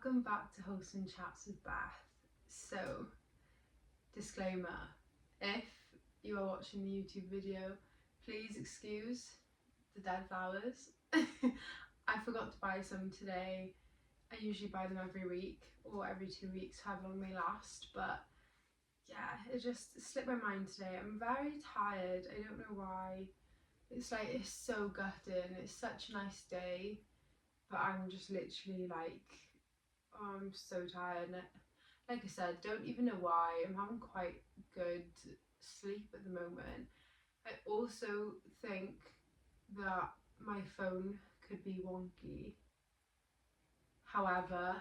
Welcome back to Wholesome Chats with Beth. So, disclaimer, if you are watching the YouTube video, please excuse the dead flowers. I forgot to buy some today. I usually buy them every week or every 2 weeks, however long they last, but yeah, it just slipped my mind today. I'm very tired, I don't know why. It's so gutting, it's such a nice day, but I'm just literally like, oh, I'm so tired. And like I said, don't even know why. I'm having quite good sleep at the moment. I also think that my phone could be wonky. However,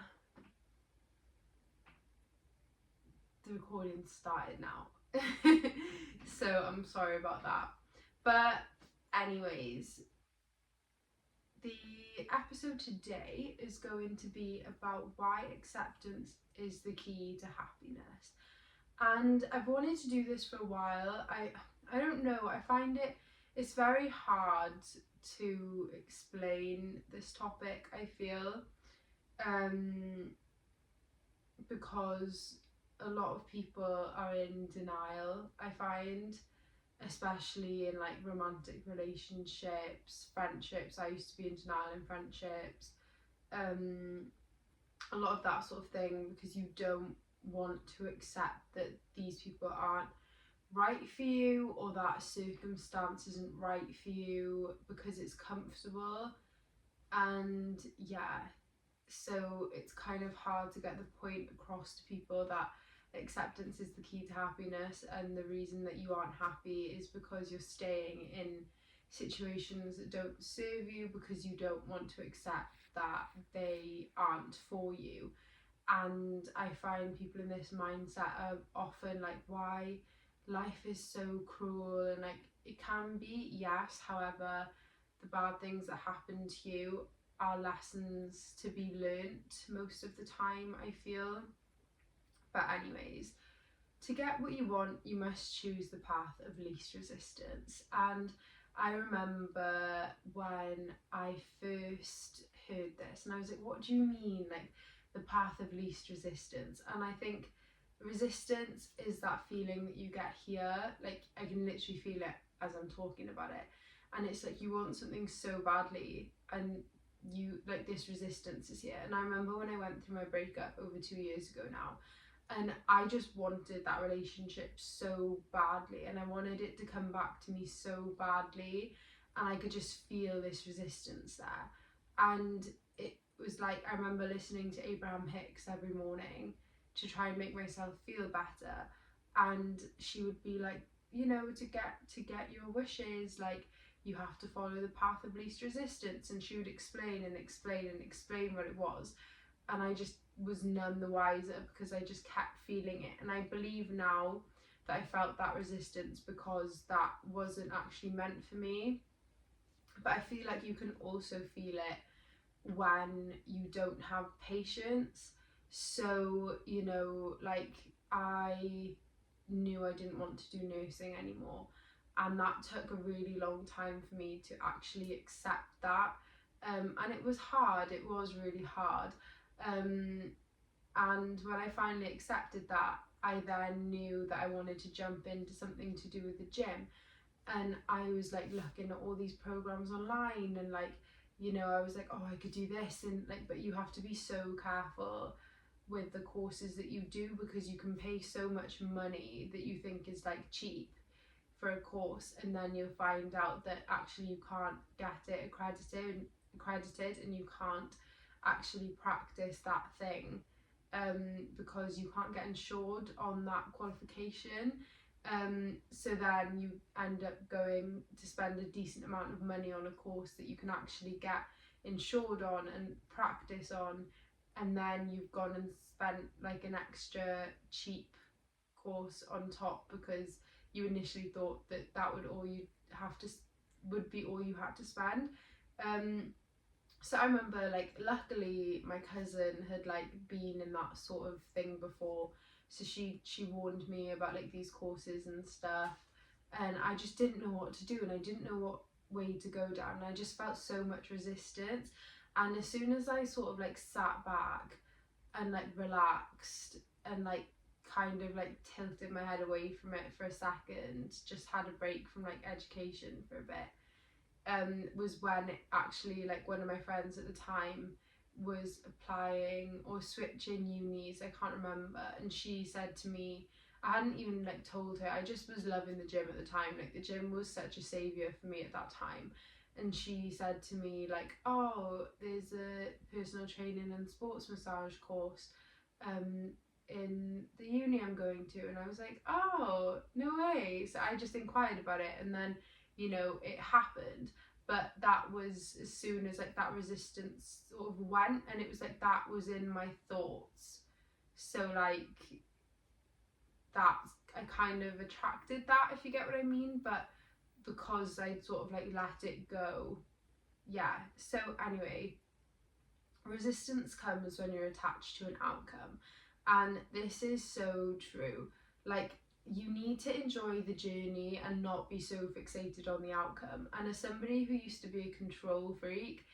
the recording started now. So I'm sorry about that. But anyways, the episode today is going to be about why acceptance is the key to happiness. And I've wanted to do this for a while. I don't know, I find it's very hard to explain this topic, I feel, because a lot of people are in denial, I find, especially in like romantic relationships, friendships. I used to be in denial in friendships, a lot of that sort of thing, because you don't want to accept that these people aren't right for you, or that circumstance isn't right for you because it's comfortable. And yeah, so it's kind of hard to get the point across to people that acceptance is the key to happiness, and the reason that you aren't happy is because you're staying in situations that don't serve you, because you don't want to accept that they aren't for you. And I find people in this mindset are often like, why life is so cruel, and like it can be, yes, however, the bad things that happen to you are lessons to be learnt most of the time, I feel. But anyways, to get what you want, you must choose the path of least resistance. And I remember when I first heard this and I was like, what do you mean, like the path of least resistance? And I think resistance is that feeling that you get here, like I can literally feel it as I'm talking about it, and it's like you want something so badly and you like this resistance is here. And I remember when I went through my breakup over 2 years ago now, and I just wanted that relationship so badly, and I wanted it to come back to me so badly, and I could just feel this resistance there. And it was like, I remember listening to Abraham Hicks every morning to try and make myself feel better, and she would be like, you know, to get your wishes, like you have to follow the path of least resistance. And she would explain and explain and explain what it was, and I just was none the wiser because I just kept feeling it. And I believe now that I felt that resistance because that wasn't actually meant for me. But I feel like you can also feel it when you don't have patience. So, you know, like I knew I didn't want to do nursing anymore, and that took a really long time for me to actually accept that. And it was hard, it was really hard. And when I finally accepted that, I then knew that I wanted to jump into something to do with the gym. And I was like looking at all these programs online, and like, you know, I was like, oh, I could do this, and like, but you have to be so careful with the courses that you do, because you can pay so much money that you think is like cheap for a course, and then you'll find out that actually you can't get it accredited, and you can't actually practice that thing, because you can't get insured on that qualification. So then you end up going to spend a decent amount of money on a course that you can actually get insured on and practice on, and then you've gone and spent like an extra cheap course on top because you initially thought that that would be all you had to spend. So I remember, like, luckily my cousin had like been in that sort of thing before, so she warned me about like these courses and stuff, and I just didn't know what to do, and I didn't know what way to go down, and I just felt so much resistance. And as soon as I sort of like sat back and like relaxed and like kind of like tilted my head away from it for a second, just had a break from like education for a bit, was when it actually, like, one of my friends at the time was applying or switching unis, I can't remember, and she said to me, I hadn't even like told her, I just was loving the gym at the time, like the gym was such a saviour for me at that time, and she said to me like, oh, there's a personal training and sports massage course in the uni I'm going to, and I was like, oh, no way. So I just inquired about it, and then, you know, it happened. But that was as soon as like that resistance sort of went, and it was like that was in my thoughts. So like that, I kind of attracted that, if you get what I mean, but because I sort of like let it go. Yeah. So anyway, resistance comes when you're attached to an outcome, and this is so true. Like, you need to enjoy the journey and not be so fixated on the outcome. And as somebody who used to be a control freak,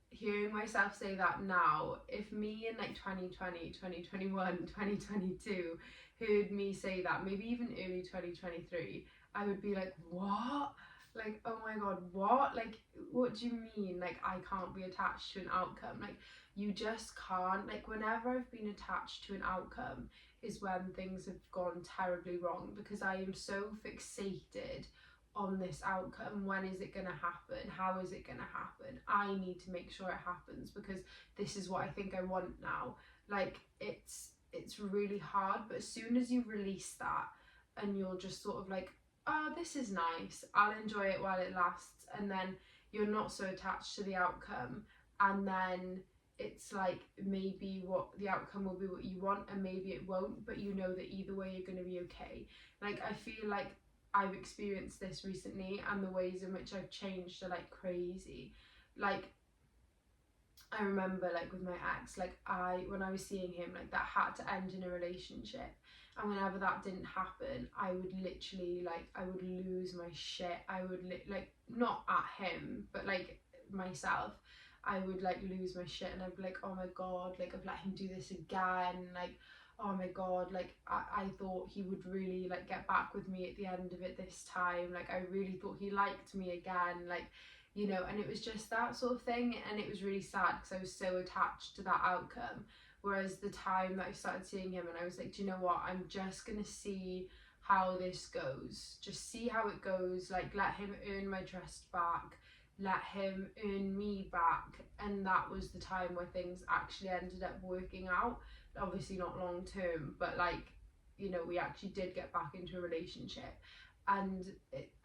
hearing myself say that now, if me in like 2020, 2021, 2022 heard me say that, maybe even early 2023, I would be like, what? Like, oh my god, what? Like, what do you mean? Like, I can't be attached to an outcome. Like, you just can't. Like, whenever I've been attached to an outcome is when things have gone terribly wrong, because I am so fixated on this outcome. When is it going to happen? How is it going to happen? I need to make sure it happens, because this is what I think I want now. Like, it's really hard, but as soon as you release that and you're just sort of like, oh, this is nice, I'll enjoy it while it lasts, and then you're not so attached to the outcome, and then it's like, maybe what the outcome will be what you want, and maybe it won't, but you know that either way you're going to be okay. Like, I feel like I've experienced this recently, and the ways in which I've changed are like crazy. Like, I remember, like, with my ex, like, when I was seeing him, like, that had to end in a relationship, and whenever that didn't happen, I would literally, like, I would lose my shit. I would like, not at him, but like myself, I would like lose my shit, and I'd be like, oh my god, like, I've let him do this again, like, oh my god, like, I thought he would really like get back with me at the end of it this time, like, I really thought he liked me again, like, you know, and it was just that sort of thing, and it was really sad because I was so attached to that outcome. Whereas the time that I started seeing him, and I was like, do you know what, I'm just gonna see how this goes, just see how it goes, like, let him earn my trust back, let him earn me back. And that was the time where things actually ended up working out, obviously not long term, but like, you know, we actually did get back into a relationship. And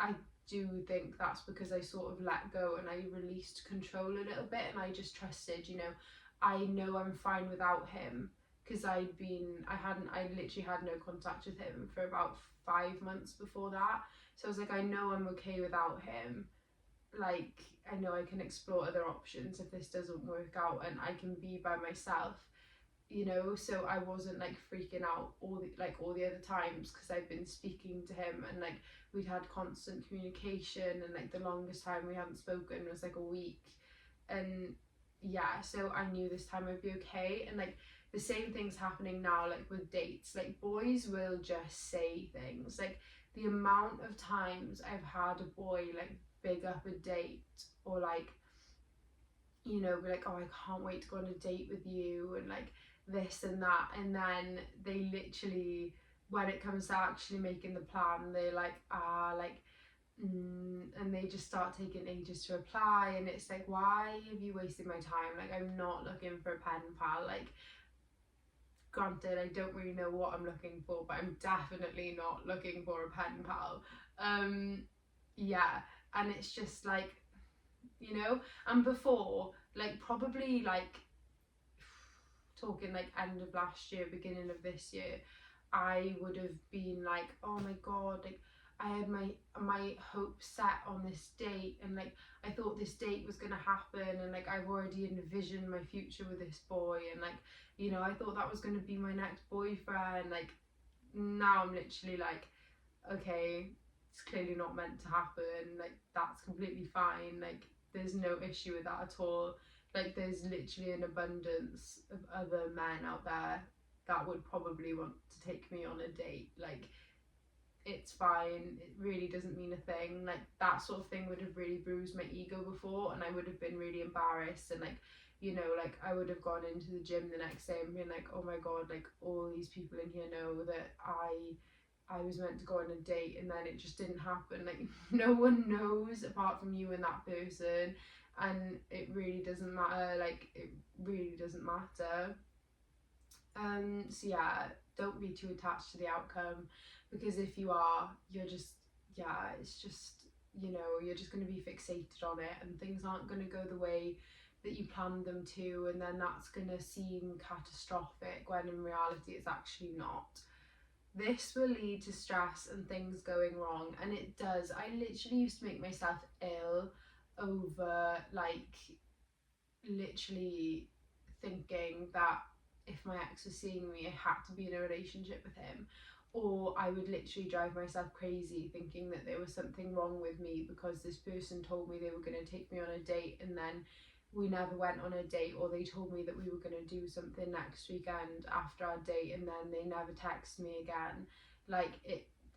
I do think that's because I sort of let go and I released control a little bit, and I just trusted, you know, I know I'm fine without him, because I literally had no contact with him for about 5 months before that. So I was like, I know I'm okay without him. Like, I know I can explore other options if this doesn't work out, and I can be by myself, you know. So I wasn't like freaking out all the other times, because I've been speaking to him, and like we'd had constant communication, and like the longest time we hadn't spoken was like a week. And yeah, so I knew this time I'd be okay. And like the same thing's happening now, like with dates. Like, boys will just say things, like the amount of times I've had a boy like big up a date, or like, you know, be like, oh, I can't wait to go on a date with you, and like this and that, and then they literally, when it comes to actually making the plan, they're like, and they just start taking ages to reply, and it's like, why have you wasted my time? Like, I'm not looking for a pen pal. Like, granted, I don't really know what I'm looking for, but I'm definitely not looking for a pen pal. Yeah, and it's just like, you know. And before, like, probably like talking like end of last year, beginning of this year, I would have been like, oh my god, like, I had my hopes set on this date, and like I thought this date was gonna happen, and like I've already envisioned my future with this boy, and like, you know, I thought that was gonna be my next boyfriend. Like, now I'm literally like, okay, it's clearly not meant to happen. Like, that's completely fine. Like, there's no issue with that at all. Like there's literally an abundance of other men out there that would probably want to take me on a date. Like it's fine, it really doesn't mean a thing. Like that sort of thing would have really bruised my ego before, and I would have been really embarrassed, and like, you know, like I would have gone into the gym the next day and been like, oh my god, like all these people in here know that I was meant to go on a date and then it just didn't happen. Like no one knows apart from you and that person, and it really doesn't matter. Like it really doesn't matter. So yeah, don't be too attached to the outcome, because if you are, you're just, yeah, it's just, you know, you're just going to be fixated on it, and things aren't going to go the way that you planned them to, and then that's going to seem catastrophic when in reality it's actually not. This will lead to stress and things going wrong, and it does. I literally used to make myself ill over like literally thinking that if my ex was seeing me, I had to be in a relationship with him. Or I would literally drive myself crazy thinking that there was something wrong with me because this person told me they were going to take me on a date and then we never went on a date, or they told me that we were going to do something next weekend after our date and then they never text me again. Like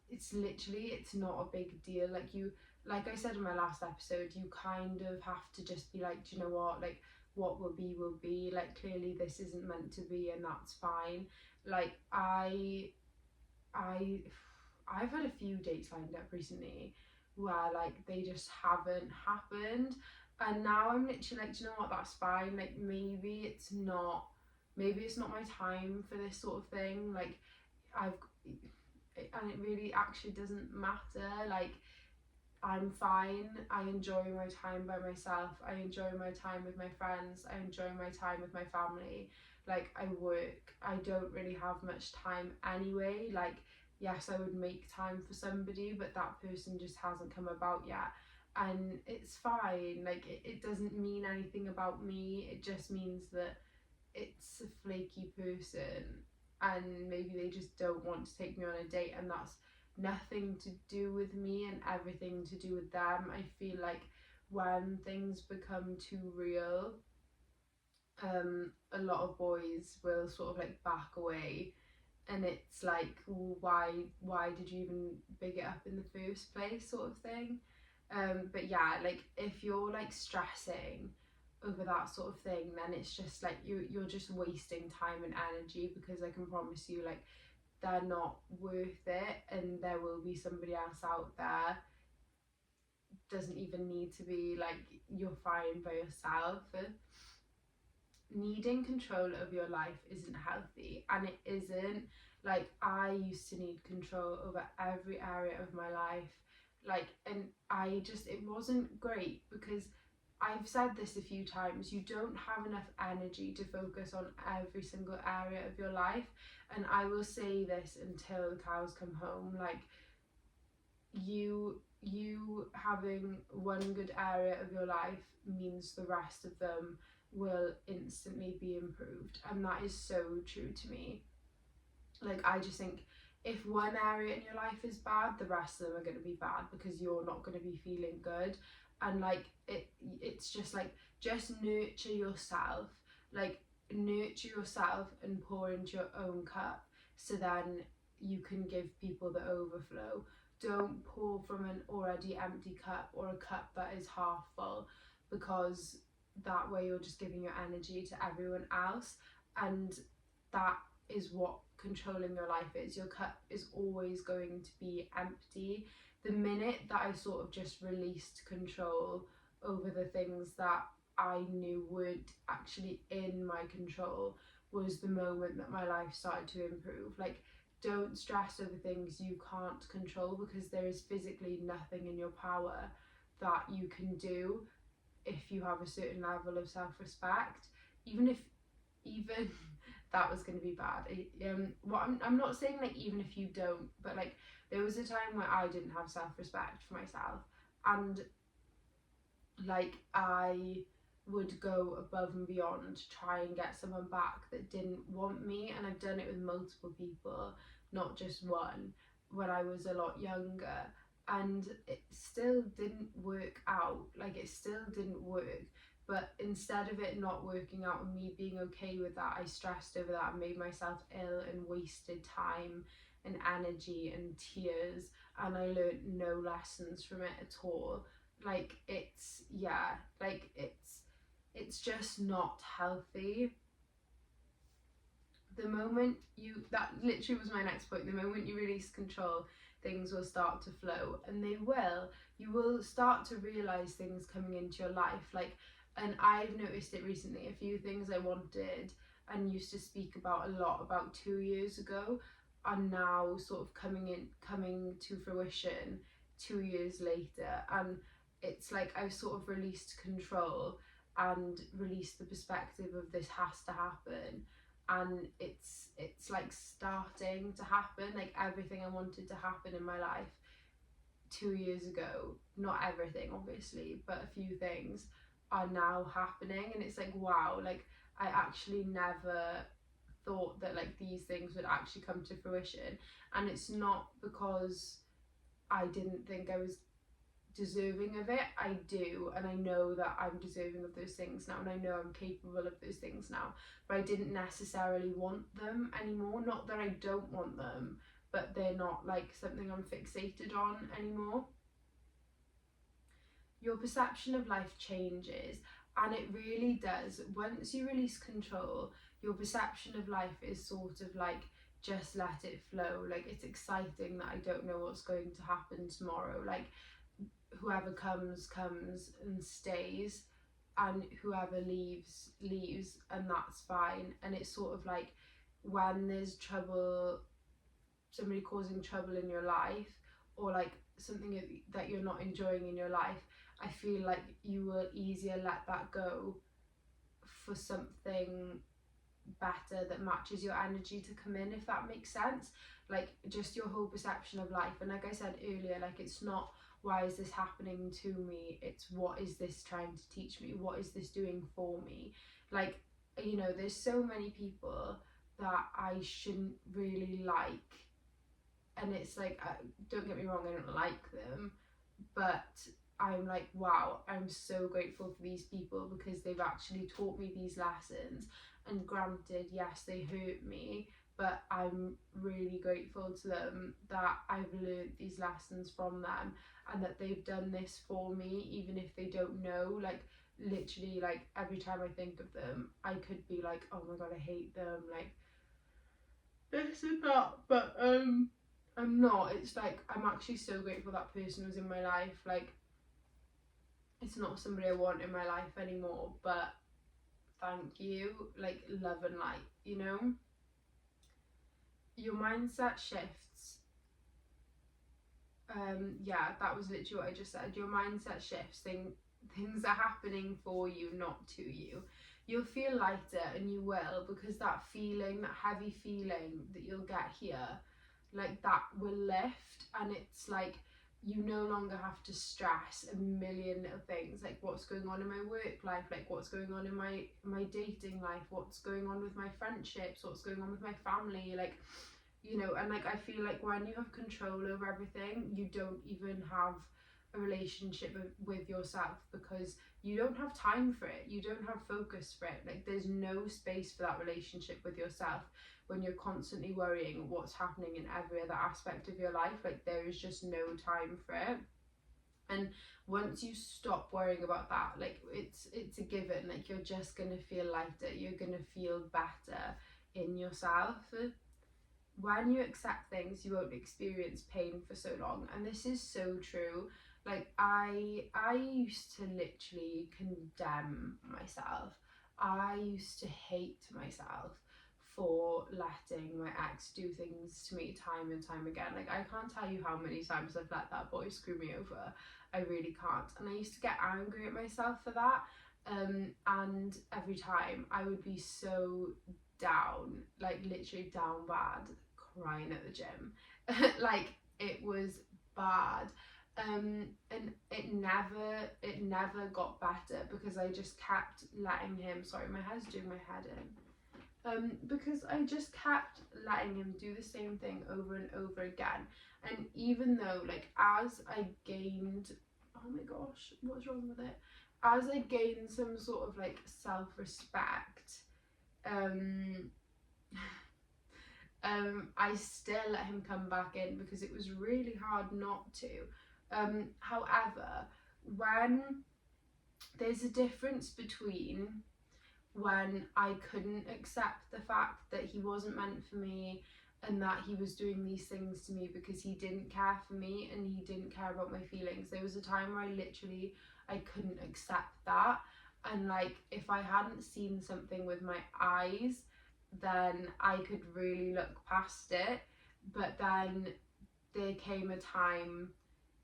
it's literally, it's not a big deal. Like you, like I said in my last episode, you kind of have to just be like, do you know what, like what will be. Like clearly this isn't meant to be, and that's fine. Like I I've had a few dates lined up recently where like they just haven't happened, and now I'm literally like, do you know what, that's fine. Like maybe it's not my time for this sort of thing. Like I've and it really actually doesn't matter. Like I'm fine. I enjoy my time by myself. I enjoy my time with my friends. I enjoy my time with my family. Like I work. I don't really have much time anyway. Like yes, I would make time for somebody, but that person just hasn't come about yet. And it's fine. Like it doesn't mean anything about me. It just means that it's a flaky person and maybe they just don't want to take me on a date, and that's nothing to do with me and everything to do with them. I feel like when things become too real, a lot of boys will sort of like back away, and it's like, well, why did you even big it up in the first place, sort of thing. But yeah, like if you're like stressing over that sort of thing, then it's just like you're just wasting time and energy, because I can promise you, like they're not worth it, and there will be somebody else out there. Doesn't even need to be like, you're fine by yourself. Needing control of your life isn't healthy, and it isn't. Like I used to need control over every area of my life, like, and I just, it wasn't great, because I've said this a few times, you don't have enough energy to focus on every single area of your life. And I will say this until the cows come home, like you having one good area of your life means the rest of them will instantly be improved, and that is so true to me. Like I just think if one area in your life is bad, the rest of them are going to be bad, because you're not going to be feeling good. And like it's just like, just nurture yourself. Like nurture yourself and pour into your own cup, so then you can give people the overflow. Don't pour from an already empty cup, or a cup that is half full, because that way you're just giving your energy to everyone else, and that is what controlling your life is. Your cup is always going to be empty. The minute that I sort of just released control over the things that I knew weren't actually in my control was the moment that my life started to improve. Like don't stress over things you can't control, because there is physically nothing in your power that you can do if you have a certain level of self-respect. Even that was going to be bad. I'm not saying like even if you don't, but like there was a time where I didn't have self-respect for myself, and like I would go above and beyond to try and get someone back that didn't want me, and I've done it with multiple people, not just one, when I was a lot younger, and it still didn't work out. Like it still didn't work, But instead of it not working out and me being okay with that, I stressed over that and made myself ill and wasted time and energy and tears, and I learned no lessons from it at all. Like it's it's just not healthy. The moment you, that literally was my next point, the moment you release control, things will start to flow, and they will. You will start to realize things coming into your life, like, and I've noticed it recently. A few things I wanted and used to speak about a lot about 2 years ago are now sort of coming to fruition 2 years later, and it's like I've sort of released control and released the perspective of this has to happen, and it's like starting to happen. Like everything I wanted to happen in my life 2 years ago, not everything obviously, but a few things are now happening, and it's like, wow, like I actually never thought that like these things would actually come to fruition. And it's not because I didn't think I was deserving of it. I do, and I know that I'm deserving of those things now, and I know I'm capable of those things now, but I didn't necessarily want them anymore. Not that I don't want them, but they're not like something I'm fixated on anymore. Your perception of life changes, and it really does. Once you release control, your perception of life is sort of like, just let it flow. Like, it's exciting that I don't know what's going to happen tomorrow. Like, whoever comes and stays, and whoever leaves leaves, and that's fine. And it's sort of like, when there's trouble, somebody causing trouble in your life, or like something that you're not enjoying in your life, I feel like you will easier let that go for something better that matches your energy to come in, if that makes sense. Like, just your whole perception of life. And like I said earlier, like, it's not why is this happening to me, it's what is this trying to teach me, what is this doing for me. Like, you know, there's so many people that I shouldn't really like, and it's like, don't get me wrong, I don't like them, but I'm like, wow, I'm so grateful for these people because they've actually taught me these lessons. And granted, yes, they hurt me, but I'm really grateful to them that I've learned these lessons from them, and that they've done this for me, even if they don't know. Like, literally, like, every time I think of them, I could be like, oh my god, I hate them, like this and that, but I'm not. It's like, I'm actually so grateful that person was in my life. Like, it's not somebody I want in my life anymore, but thank you. Like, love and light, you know? Your mindset shifts. Yeah, that was literally what I just said. Your mindset shifts. Things are happening for you, not to you. You'll feel lighter, and you will, because that feeling, that heavy feeling that you'll get here, like, that will lift. And it's like, you no longer have to stress a million little things, like what's going on in my work life, like what's going on in my dating life, what's going on with my friendships, what's going on with my family, like, you know. And like, I feel like when you have control over everything, you don't even have a relationship with yourself, because you don't have time for it, you don't have focus for it. Like, there's no space for that relationship with yourself when you're constantly worrying what's happening in every other aspect of your life. Like, there is just no time for it. And once you stop worrying about that, like, it's a given. Like, you're just gonna feel lighter, you're gonna feel better in yourself. When you accept things, you won't experience pain for so long. And this is so true. Like, I used to literally condemn myself. I used to hate myself for letting my ex do things to me time and time again. Like, I can't tell you how many times I've let that boy screw me over. I really can't. And I used to get angry at myself for that. And every time I would be so down, like literally down bad, crying at the gym. Like, it was bad. And it never got better, because I just kept letting him, sorry, my hair's doing my head in, because I just kept letting him do the same thing over and over again. And even though, like, as I gained, oh my gosh, what's wrong with it, as I gained some sort of like self-respect, I still let him come back in because it was really hard not to. However, when there's a difference between when I couldn't accept the fact that he wasn't meant for me and that he was doing these things to me because he didn't care for me and he didn't care about my feelings. There was a time where I couldn't accept that, and like if I hadn't seen something with my eyes, then I could really look past it. But then there came a time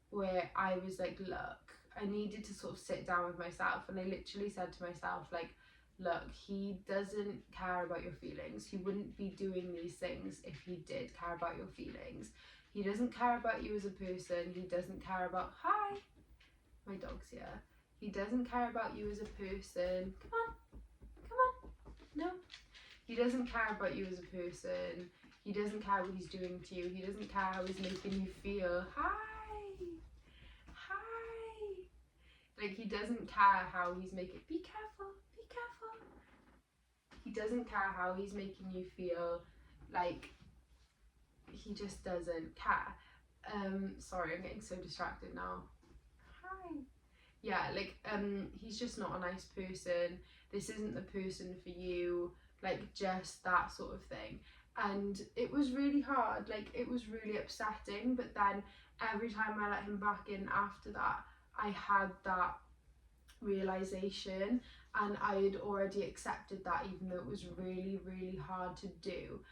where I was like, look, I needed to sort of sit down with myself, and I literally said to myself, like, look, he doesn't care about your feelings. He wouldn't be doing these things if he did care about your feelings. He doesn't care about you as a person. He doesn't care about, hi, my dog's here. He doesn't care about you as a person. Come on, come on. No. He doesn't care about you as a person. He doesn't care what he's doing to you. He doesn't care how he's making you feel. Hi. Like, he doesn't care how he's making, be careful, be careful. He doesn't care how he's making you feel. Like, he just doesn't care. Sorry, I'm getting so distracted now. Hi. Yeah, like, he's just not a nice person. This isn't the person for you. Like, just that sort of thing. And it was really hard. Like, it was really upsetting. But then every time I let him back in after that, I had that realization, and I had already accepted that, even though it was really, really hard to do.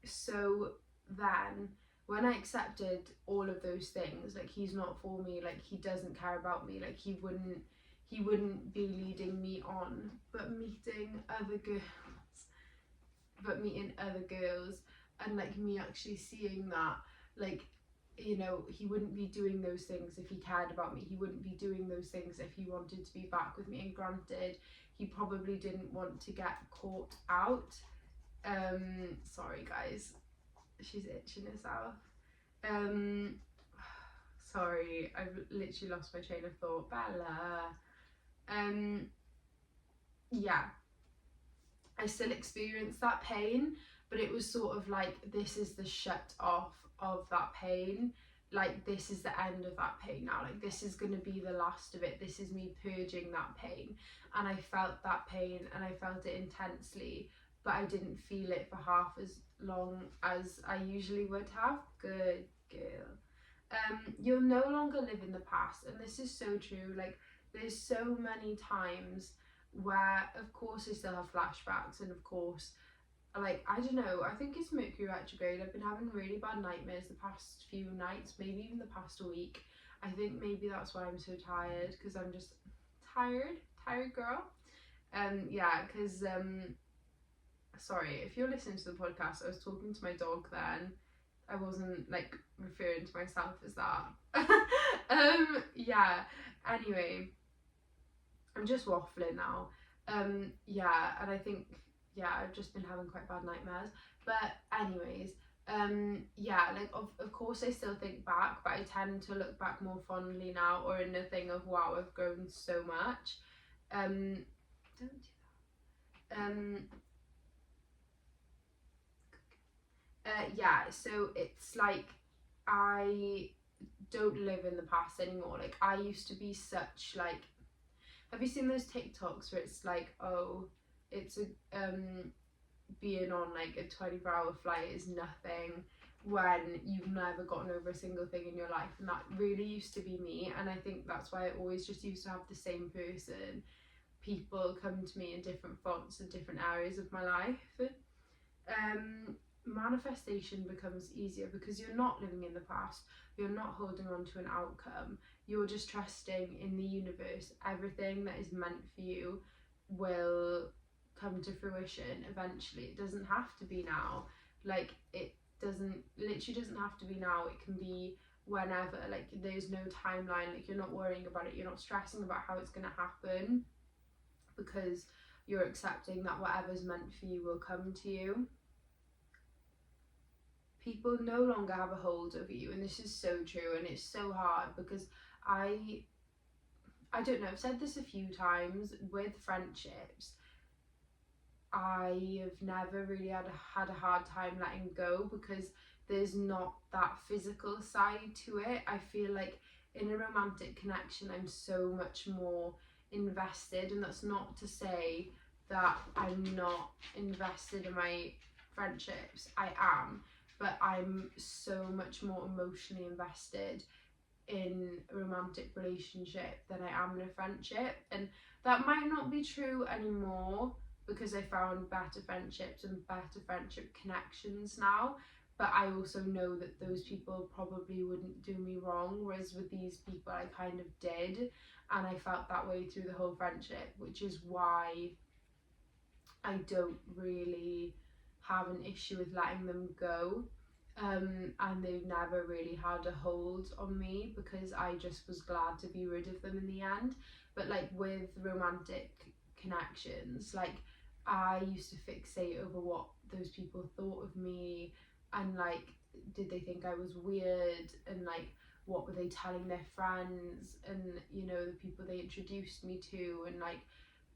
So then when I accepted all of those things, like, he's not for me, like, he doesn't care about me, like, he wouldn't be leading me on, but meeting other girls and like me actually seeing that, like, you know, he wouldn't be doing those things if he cared about me. He wouldn't be doing those things if he wanted to be back with me. And granted, he probably didn't want to get caught out. Sorry guys, she's itching herself. Sorry, I've literally lost my train of thought. Bella. Yeah, I still experienced that pain, but it was sort of like, this is the shut off of that pain. Like, this is the end of that pain now. Like, this is going to be the last of it. This is me purging that pain. And I felt that pain, and I felt it intensely, but I didn't feel it for half as long as I usually would have. Good girl. You'll no longer live in the past, and this is so true. Like, there's so many times where, of course, I still have flashbacks, and of course, like, I don't know, I think it's Mercury retrograde. I've been having really bad nightmares the past few nights, maybe even the past week. I think maybe that's why I'm so tired, because I'm just tired girl. Yeah, because sorry, if you're listening to the podcast, I was talking to my dog then. I wasn't like referring to myself as that. Yeah, anyway, I'm just waffling now. Yeah, and I think, yeah, I've just been having quite bad nightmares. But anyways, yeah, like, of course I still think back, but I tend to look back more fondly now, or in a thing of, wow, I've grown so much. Don't do that. Yeah, so it's like, I don't live in the past anymore. Like, I used to be such, like, have you seen those TikToks where it's like, oh, it's a being on like a 24-hour flight is nothing when you've never gotten over a single thing in your life? And that really used to be me, and I think that's why I always just used to have the same person. People come to me in different fonts in different areas of my life. Manifestation becomes easier because you're not living in the past, you're not holding on to an outcome, you're just trusting in the universe. Everything that is meant for you will come to fruition eventually. It doesn't have to be now. Like, it literally doesn't have to be now. It can be whenever. Like, there's no timeline. Like, you're not worrying about it, you're not stressing about how it's going to happen, because you're accepting that whatever's meant for you will come to you. People no longer have a hold over you, and this is so true, and it's so hard because I I don't know, I've said this a few times with friendships. I have never really had a hard time letting go because there's not that physical side to it. I feel like in a romantic connection, I'm so much more invested, and that's not to say that I'm not invested in my friendships. I am, but I'm so much more emotionally invested in a romantic relationship than I am in a friendship. And that might not be true anymore because I found better friendships and better friendship connections now. But I also know that those people probably wouldn't do me wrong, whereas with these people I kind of did, and I felt that way through the whole friendship, which is why I don't really have an issue with letting them go. And they've never really had a hold on me because I just was glad to be rid of them in the end. But like with romantic connections, like I used to fixate over what those people thought of me, and like did they think I was weird, and like what were they telling their friends, and you know, the people they introduced me to, and like,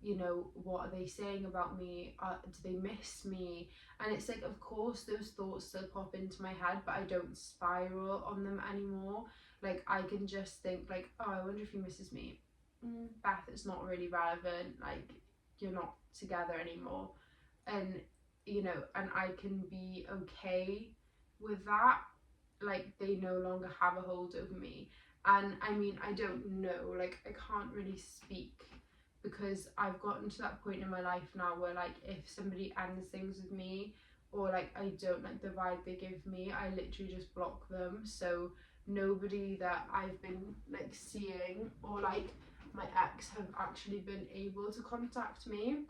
you know, what are they saying about me, do they miss me? And it's like, of course those thoughts still pop into my head, but I don't spiral on them anymore. Like I can just think like, oh, I wonder if he misses me. Beth, it's not really relevant, like you're not together anymore. And you know, and I can be okay with that, like they no longer have a hold over me. And I mean, I don't know, like I can't really speak because I've gotten to that point in my life now where like if somebody ends things with me, or like I don't like the vibe they give me, I literally just block them. So nobody that I've been like seeing, or like my ex, have actually been able to contact me.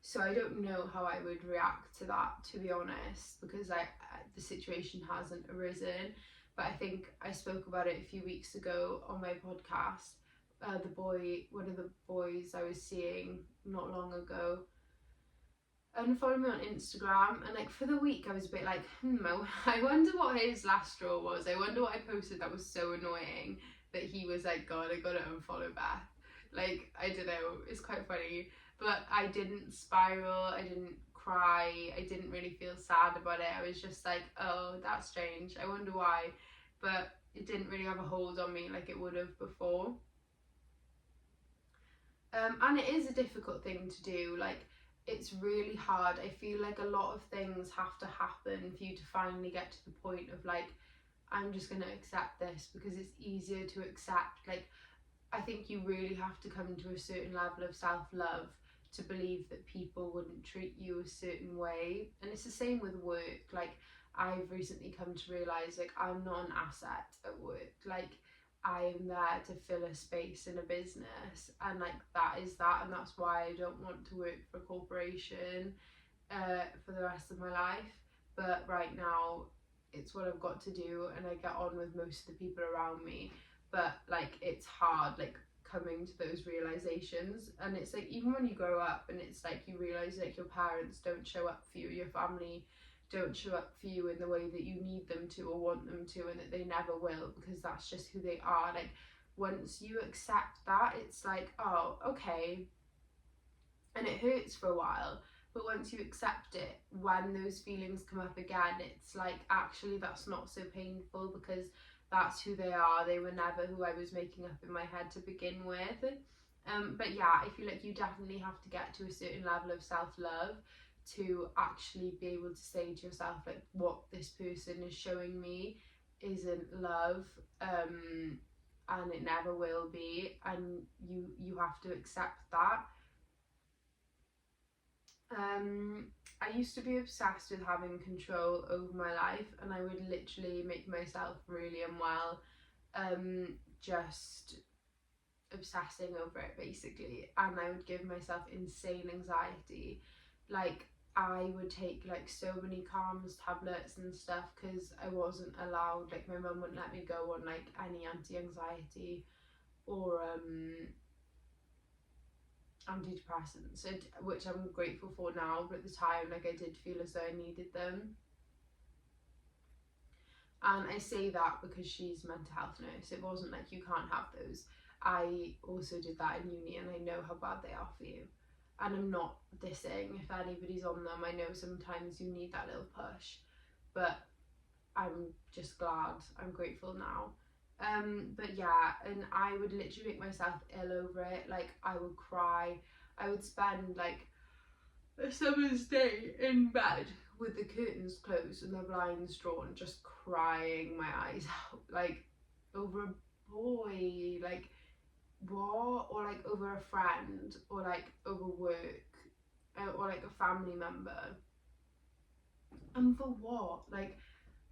So I don't know how I would react to that, to be honest, because the situation hasn't arisen. But I think I spoke about it a few weeks ago on my podcast. One of the boys I was seeing not long ago, unfollowed me on Instagram, and like for the week I was a bit like, I wonder what his last straw was. I wonder what I posted that was so annoying that he was like, God, I gotta unfollow Beth. Like, I don't know, it's quite funny. But I didn't spiral, I didn't cry, I didn't really feel sad about it. I was just like, oh, that's strange, I wonder why. But it didn't really have a hold on me like it would have before. And it is a difficult thing to do. Like, it's really hard. I feel like a lot of things have to happen for you to finally get to the point of like, I'm just going to accept this because it's easier to accept. Like, I think you really have to come to a certain level of self-love to believe that people wouldn't treat you a certain way. And it's the same with work. Like, I've recently come to realise like I'm not an asset at work. Like, I am there to fill a space in a business, and like that is that, and that's why I don't want to work for a corporation for the rest of my life. But right now it's what I've got to do, and I get on with most of the people around me. But like it's hard, like coming to those realizations. And it's like, even when you grow up and it's like you realize like your parents don't show up for you, your family don't show up for you in the way that you need them to or want them to, and that they never will, because that's just who they are. Like, once you accept that, it's like, oh, okay. And it hurts for a while, but once you accept it, when those feelings come up again, it's like, actually that's not so painful, because that's who they are. They were never who I was making up in my head to begin with. But yeah, I feel like you definitely have to get to a certain level of self-love to actually be able to say to yourself like, what this person is showing me isn't love, and it never will be, and you have to accept that. I used to be obsessed with having control over my life, and I would literally make myself really unwell, just obsessing over it basically, and I would give myself insane anxiety. Like, I would take like so many calms tablets and stuff because I wasn't allowed, like my mum wouldn't let me go on like any anti-anxiety or antidepressants, which I'm grateful for now, but at the time like I did feel as though I needed them. And I say that because she's a mental health nurse. It wasn't like you can't have those. I also did that in uni, and I know how bad they are for you. And I'm not dissing if anybody's on them. I know sometimes you need that little push, but I'm just glad, I'm grateful now. But yeah, and I would literally make myself ill over it. Like, I would cry. I would spend like a summer's day in bed with the curtains closed and the blinds drawn, just crying my eyes out, like over a boy, like what, or like over a friend, or like over work, or like a family member. And for what? Like,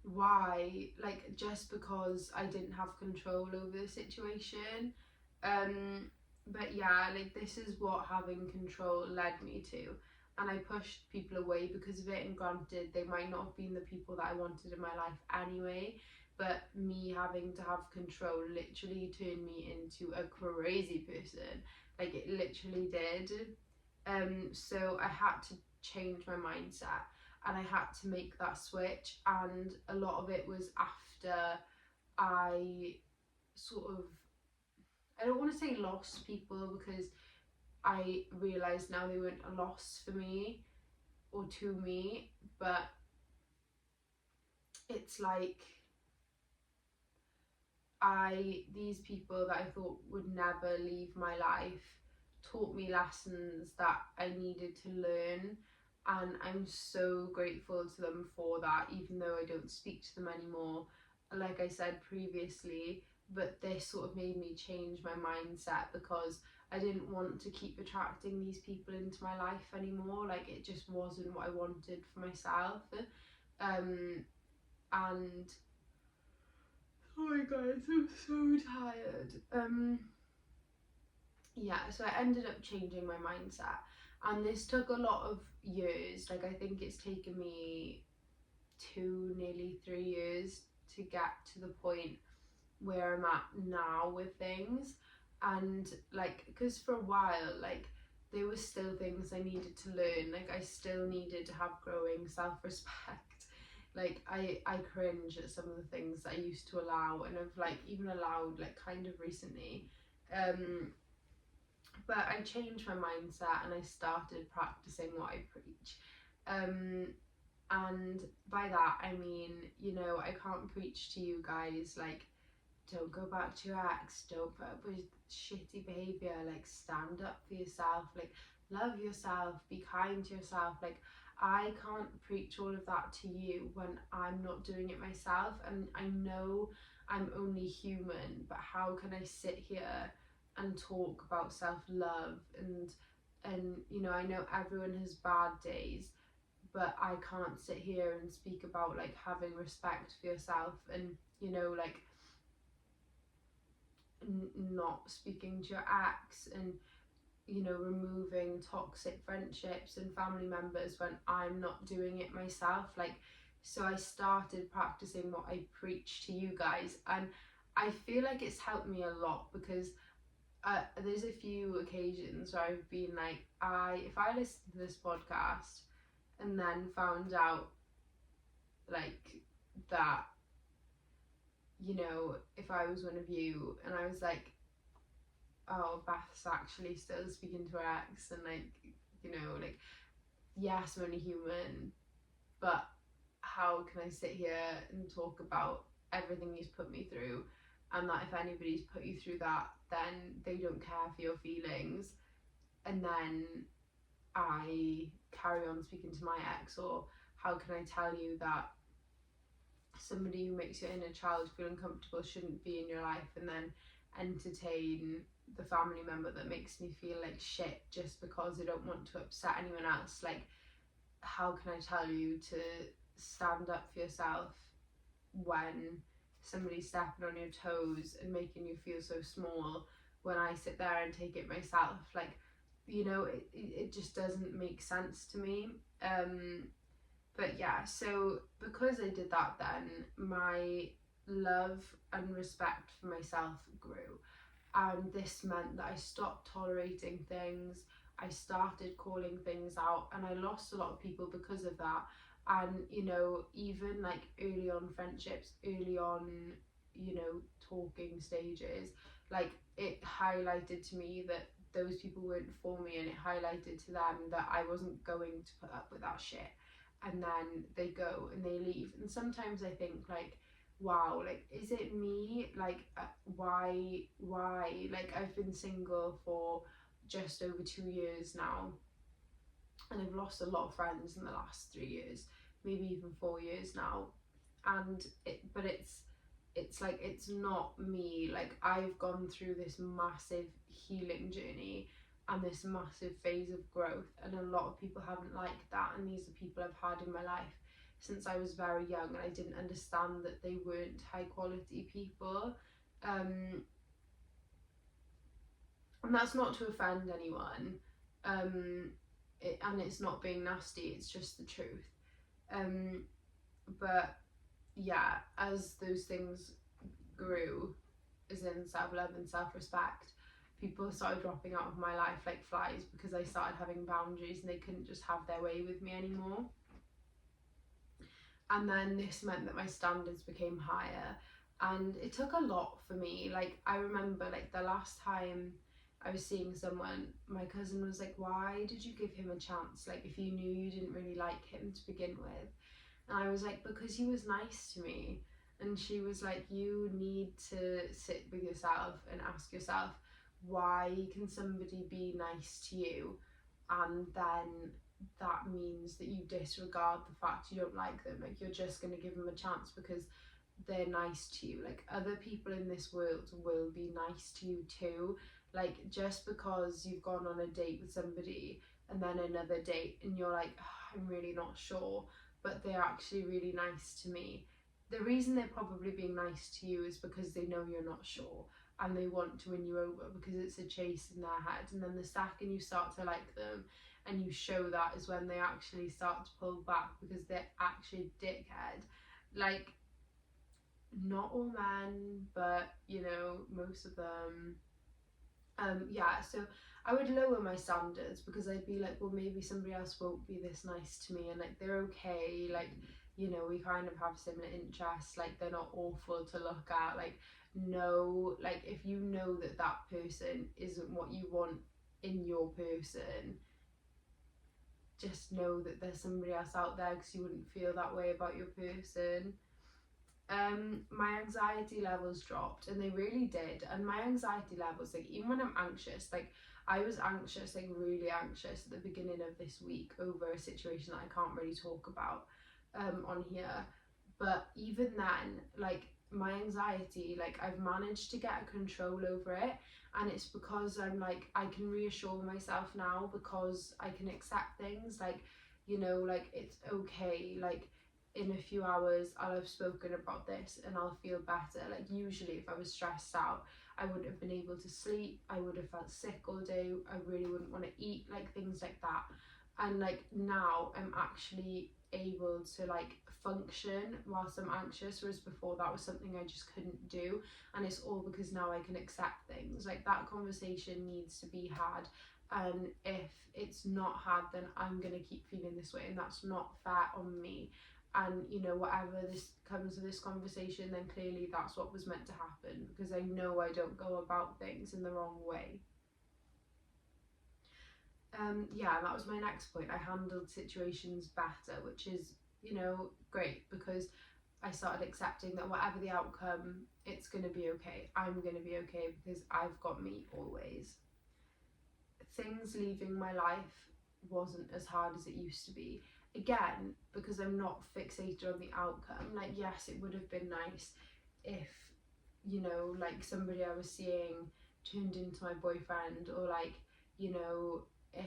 why? Like, just because I didn't have control over the situation. But yeah, like, this is what having control led me to. And I pushed people away because of it, and granted, they might not have been the people that I wanted in my life anyway, but me having to have control literally turned me into a crazy person. Like, it literally did. So I had to change my mindset, and I had to make that switch, and a lot of it was after I sort of, I don't want to say lost people, because I realised now they weren't a loss for me or to me, but it's like these people that I thought would never leave my life taught me lessons that I needed to learn, and I'm so grateful to them for that, even though I don't speak to them anymore, like I said previously. But this sort of made me change my mindset, because I didn't want to keep attracting these people into my life anymore. Like, it just wasn't what I wanted for myself. And sorry guys, I'm so tired. Yeah, so I ended up changing my mindset, and this took a lot of years. Like, I think it's taken me nearly 3 years to get to the point where I'm at now with things. And like, because for a while, like, there was still things I needed to learn. Like, I still needed to have growing self-respect. Like, I cringe at some of the things I used to allow, and I've like even allowed like kind of recently. But I changed my mindset, and I started practicing what I preach. And by that I mean, you know, I can't preach to you guys like, don't go back to your ex, don't put up with shitty behaviour, like, stand up for yourself, like, love yourself, be kind to yourself. Like, I can't preach all of that to you when I'm not doing it myself, and I know I'm only human, but how can I sit here and talk about self-love, and you know, I know everyone has bad days, but I can't sit here and speak about like having respect for yourself, and you know, like, not speaking to your ex, and you know, removing toxic friendships and family members when I'm not doing it myself. Like, so I started practicing what I preach to you guys, and I feel like it's helped me a lot, because there's a few occasions where I've been like, if I listened to this podcast and then found out like that, you know, if I was one of you and I was like, oh, Beth's actually still speaking to her ex, and like, you know, like, yes, I'm only human, but how can I sit here and talk about everything he's put me through, and that if anybody's put you through that, then they don't care for your feelings, and then I carry on speaking to my ex? Or how can I tell you that somebody who makes your inner child feel uncomfortable shouldn't be in your life, and then entertain the family member that makes me feel like shit just because I don't want to upset anyone else? Like, how can I tell you to stand up for yourself when somebody's stepping on your toes and making you feel so small, when I sit there and take it myself? Like, you know, it just doesn't make sense to me. But yeah, so because I did that, then my love and respect for myself grew, and this meant that I stopped tolerating things. I started calling things out, and I lost a lot of people because of that. And you know, even like early on friendships, early on, you know, talking stages, like it highlighted to me that those people weren't for me, and it highlighted to them that I wasn't going to put up with that shit. And then they go and they leave, and sometimes I think like, wow, like is it me, like why, like I've been single for just over 2 years now, and I've lost a lot of friends in the last 3 years, maybe even 4 years now. And it's like, it's not me. Like I've gone through this massive healing journey and this massive phase of growth, and a lot of people haven't liked that, and these are people I've had in my life since I was very young, and I didn't understand that they weren't high quality people. And that's not to offend anyone, and it's not being nasty, it's just the truth. But yeah, as those things grew, as in self-love and self-respect, people started dropping out of my life like flies, because I started having boundaries and they couldn't just have their way with me anymore. And then this meant that my standards became higher, and it took a lot for me. Like I remember, like the last time I was seeing someone, my cousin was like, why did you give him a chance, like if you knew you didn't really like him to begin with? And I was like, because he was nice to me. And she was like, you need to sit with yourself and ask yourself, why can somebody be nice to you, and then that means that you disregard the fact you don't like them. Like you're just going to give them a chance because they're nice to you. Like other people in this world will be nice to you too. Like just because you've gone on a date with somebody and then another date and you're like, oh, I'm really not sure, but they're actually really nice to me. The reason they're probably being nice to you is because they know you're not sure, and they want to win you over because it's a chase in their head. And then the second you start to like them and you show that is when they actually start to pull back, because they're actually a dickhead. Like not all men, but you know, most of them. Yeah, so I would lower my standards because I'd be like, well, maybe somebody else won't be this nice to me, and like they're okay, like, you know, we kind of have similar interests, like they're not awful to look at. Like no, like if you know that that person isn't what you want in your person, just know that there's somebody else out there, because you wouldn't feel that way about your person. My anxiety levels dropped, and they really did. And my anxiety levels, like even when I'm anxious, like I was anxious, like really anxious at the beginning of this week over a situation that I can't really talk about on here. But even then, like my anxiety, like I've managed to get a control over it, and it's because I'm like, I can reassure myself now, because I can accept things, like, you know, like it's okay, like in a few hours I'll have spoken about this and I'll feel better. Like usually if I was stressed out, I wouldn't have been able to sleep, I would have felt sick all day, I really wouldn't want to eat, like things like that. And like now I'm actually able to like function whilst I'm anxious, whereas before that was something I just couldn't do. And it's all because now I can accept things. Like that conversation needs to be had, and if it's not had, then I'm gonna keep feeling this way, and that's not fair on me. And you know, whatever this comes of this conversation, then clearly that's what was meant to happen, because I know I don't go about things in the wrong way. Yeah, that was my next point. I handled situations better, which is, you know, great, because I started accepting that whatever the outcome, it's going to be okay. I'm going to be okay because I've got me always. Things leaving my life wasn't as hard as it used to be. Again, because I'm not fixated on the outcome. Like, yes, it would have been nice if, you know, like somebody I was seeing turned into my boyfriend, or like, you know, if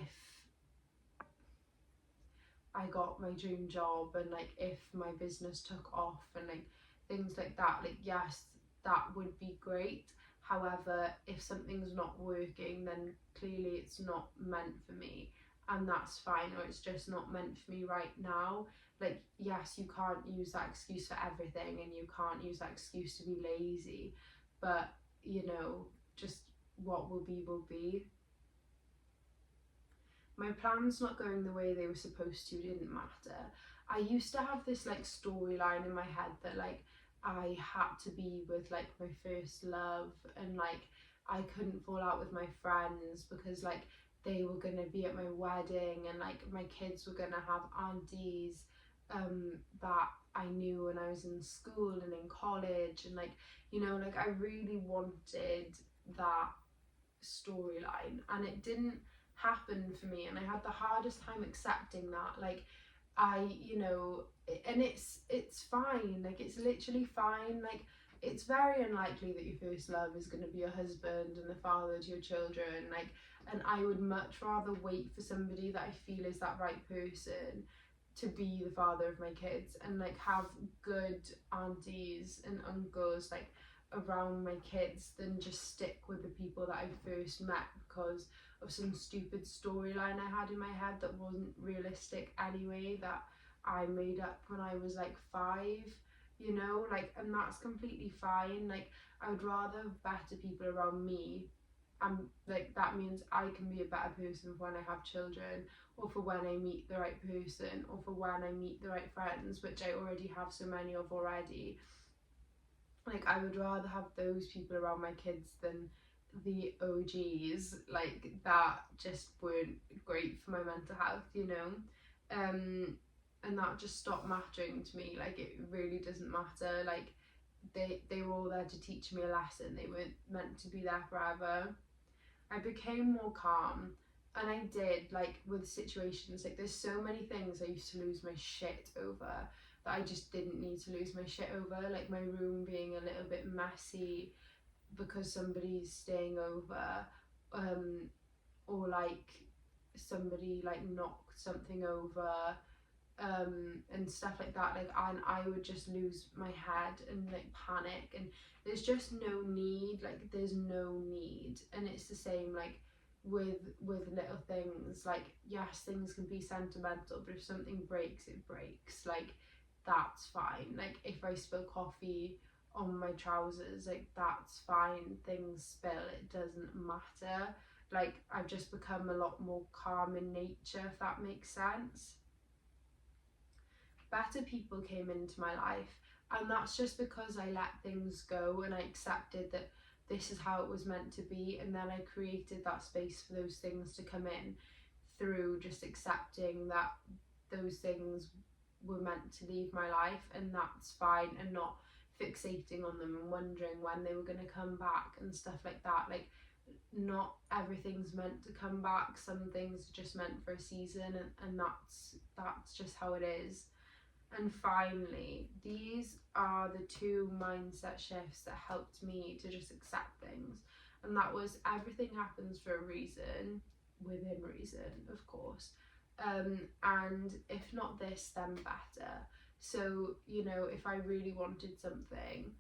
I got my dream job, and like if my business took off, and like things like that, like yes, that would be great. However, if something's not working, then clearly it's not meant for me, and that's fine, or it's just not meant for me right now. Like yes, you can't use that excuse for everything, and you can't use that excuse to be lazy, but you know, just what will be will be. my plans not going the way they were supposed to didn't matter. I used to have this like storyline in my head that like I had to be with like my first love, and like I couldn't fall out with my friends because like they were gonna be at my wedding, and like my kids were gonna have aunties that I knew when I was in school and in college, and like, you know, like I really wanted that storyline, and it didn't happen for me, and I had the hardest time accepting that. Like you know, and it's fine, like it's literally fine. Like it's very unlikely that your first love is going to be your husband and the father to your children, like, and I would much rather wait for somebody that I feel is that right person to be the father of my kids, and like have good aunties and uncles like around my kids, than just stick with the people that I first met because of some stupid storyline I had in my head that wasn't realistic anyway, that I made up when I was like 5, you know, like, and that's completely fine. Like I would rather have better people around me, and like that means I can be a better person for when I have children, or for when I meet the right person, or for when I meet the right friends, which I already have so many of already. Like I would rather have those people around my kids than the OGs like that just weren't great for my mental health, you know. And that just stopped mattering to me. Like it really doesn't matter. Like they were all there to teach me a lesson. They weren't meant to be there forever. I became more calm, and I did, like with situations, like there's so many things I used to lose my shit over that I just didn't need to lose my shit over, like my room being a little bit messy because somebody's staying over, or like somebody like knocked something over, and stuff like that. Like I would just lose my head and like panic, and there's just no need, like there's no need. And it's the same like with little things. Like yes, things can be sentimental, but if something breaks, it breaks. Like that's fine. Like if I spill coffee on my trousers, like that's fine. Things spill, it doesn't matter. Like I've just become a lot more calm in nature, if that makes sense. Better people came into my life, and that's just because I let things go and I accepted that this is how it was meant to be, and then I created that space for those things to come in through just accepting that those things were meant to leave my life, and that's fine, and not fixating on them and wondering when they were going to come back and stuff like that. Like not everything's meant to come back. Some things are just meant for a season, and that's just how it is. And finally, these are the 2 mindset shifts that helped me to just accept things. And that was, everything happens for a reason, within reason, of course. And if not this, then better. So, you know, if I really wanted something,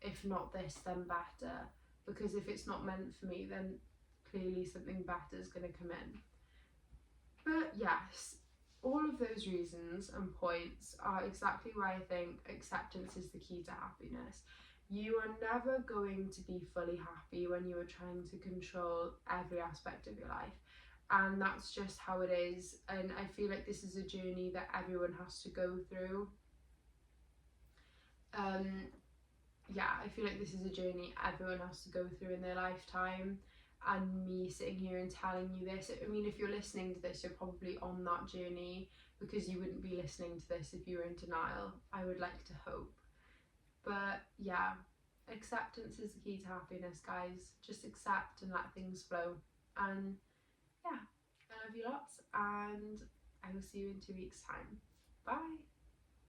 if not this, then better. Because if it's not meant for me, then clearly something better is going to come in. But yes, all of those reasons and points are exactly why I think acceptance is the key to happiness. You are never going to be fully happy when you are trying to control every aspect of your life. And that's just how it is. And I feel like this is a journey that everyone has to go through. Yeah, I feel like this is a journey everyone has to go through in their lifetime. And me sitting here and telling you this, I mean, if you're listening to this, you're probably on that journey, because you wouldn't be listening to this if you were in denial. I would like to hope. But yeah, acceptance is the key to happiness, guys. Just accept and let things flow. And yeah, I love you lots, and I will see you in 2 weeks' time.